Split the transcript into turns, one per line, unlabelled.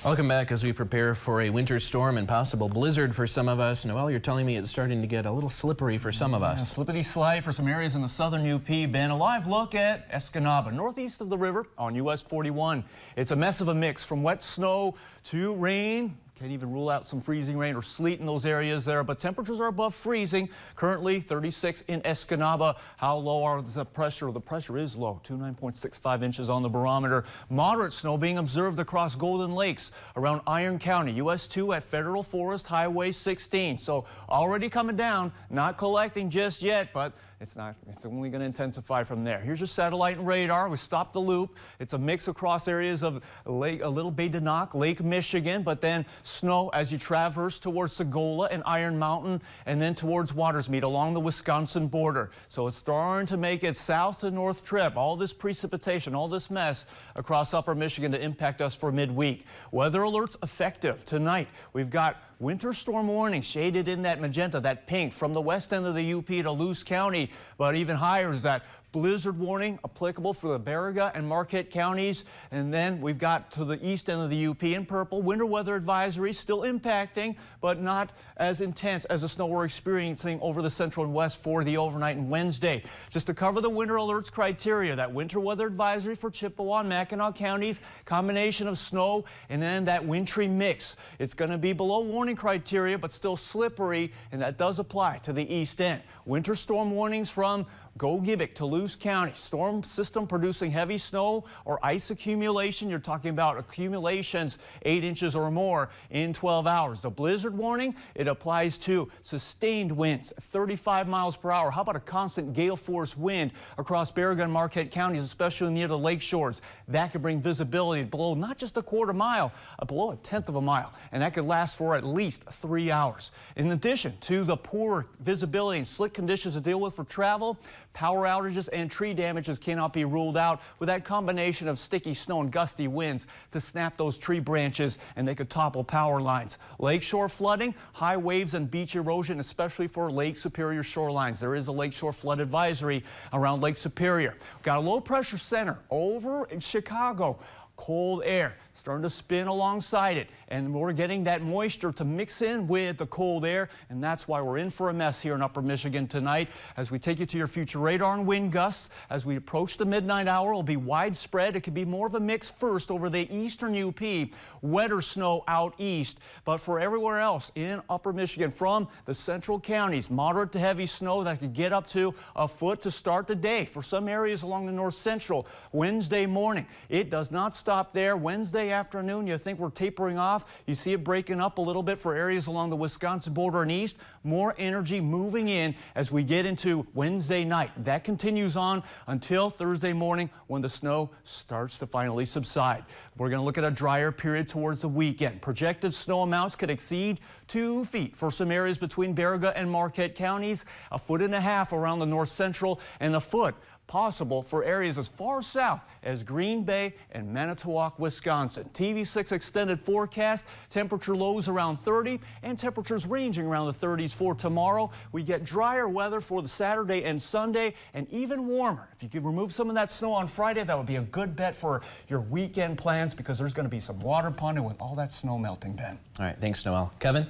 Welcome back as we prepare for a winter storm and possible blizzard for some of us. Noel, you're telling me it's starting to get a little slippery for some of us.
Slippity slide for some areas in the southern UP. Ben, a live look at Escanaba, northeast of the river on US 41. It's a mess of a mix from wet snow to rain. Can't even rule out some freezing rain or sleet in those areas there, but temperatures are above freezing. Currently 36 in Escanaba. How low is the pressure? The pressure is low, 29.65 inches on the barometer. Moderate snow being observed across Golden Lakes around Iron County, US 2 at Federal Forest Highway 16. So already coming down, not collecting just yet, but it's only going to intensify from there. Here's your satellite and radar. We stopped the loop. It's a mix across areas of Little Bay de Noc, Lake Michigan, but then snow as you traverse towards Sagola and Iron Mountain and then towards Watersmeet along the Wisconsin border. So it's starting to make its south to north trip. All this precipitation, all this mess across upper Michigan to impact us for midweek. Weather alerts effective tonight. We've got winter storm warning shaded in that magenta, that pink from the west end of the UP to Luce County, but even higher is that blizzard warning applicable for the Baraga and Marquette counties. And then we've got to the east end of the UP in purple, winter weather advisory still impacting, but not as intense as the snow we're experiencing over the central and west for the overnight and Wednesday. Just to cover the winter alerts criteria, that winter weather advisory for Chippewa and Mackinac counties, combination of snow and then that wintry mix. It's going to be below warning criteria, but still slippery, and that does apply to the east end. Winter storm warnings from Gogebic to Luce County. Storm system producing heavy snow or ice accumulation. You're talking about accumulations 8 inches or more in 12 hours. The blizzard warning, it applies to sustained winds, 35 miles per hour. How about a constant gale force wind across Baraga and Marquette counties, especially near the lake shores? That could bring visibility below not just a quarter mile, below a tenth of a mile. And that could last for at least 3 hours. In addition to the poor visibility and slick conditions to deal with for travel, power outages and tree damages cannot be ruled out with that combination of sticky snow and gusty winds to snap those tree branches, and they could topple power lines. Lakeshore flooding, high waves and beach erosion, especially for Lake Superior shorelines. There is a lakeshore flood advisory around Lake Superior. Got a low pressure center over in Chicago. Cold air starting to spin alongside it, and we're getting that moisture to mix in with the cold air, and that's why we're in for a mess here in upper Michigan tonight. As we take you to your future radar and wind gusts, as we approach the midnight hour, it'll be widespread. It could be more of a mix first over the eastern UP, wetter snow out east, but for everywhere else in upper Michigan from the central counties, moderate to heavy snow that could get up to a foot to start the day. For some areas along the north central, Wednesday morning, it does not stop there. Wednesday afternoon, you think we're tapering off. You see it breaking up a little bit for areas along the Wisconsin border and east. More energy moving in as we get into Wednesday night. That continues on until Thursday morning when the snow starts to finally subside. We're going to look at a drier period towards the weekend. Projected snow amounts could exceed 2 feet for some areas between Baraga and Marquette counties, 1.5 feet around the north central, and a foot possible for areas as far south as Green Bay and Manitowoc, Wisconsin. TV6 extended forecast, temperature lows around 30 and temperatures ranging around the 30s for tomorrow. We get drier weather for the Saturday and Sunday, and even warmer. If you could remove some of that snow on Friday, that would be a good bet for your weekend plans, because there's going to be some water ponding with all that snow melting, Ben.
All right, thanks, Noel. Kevin?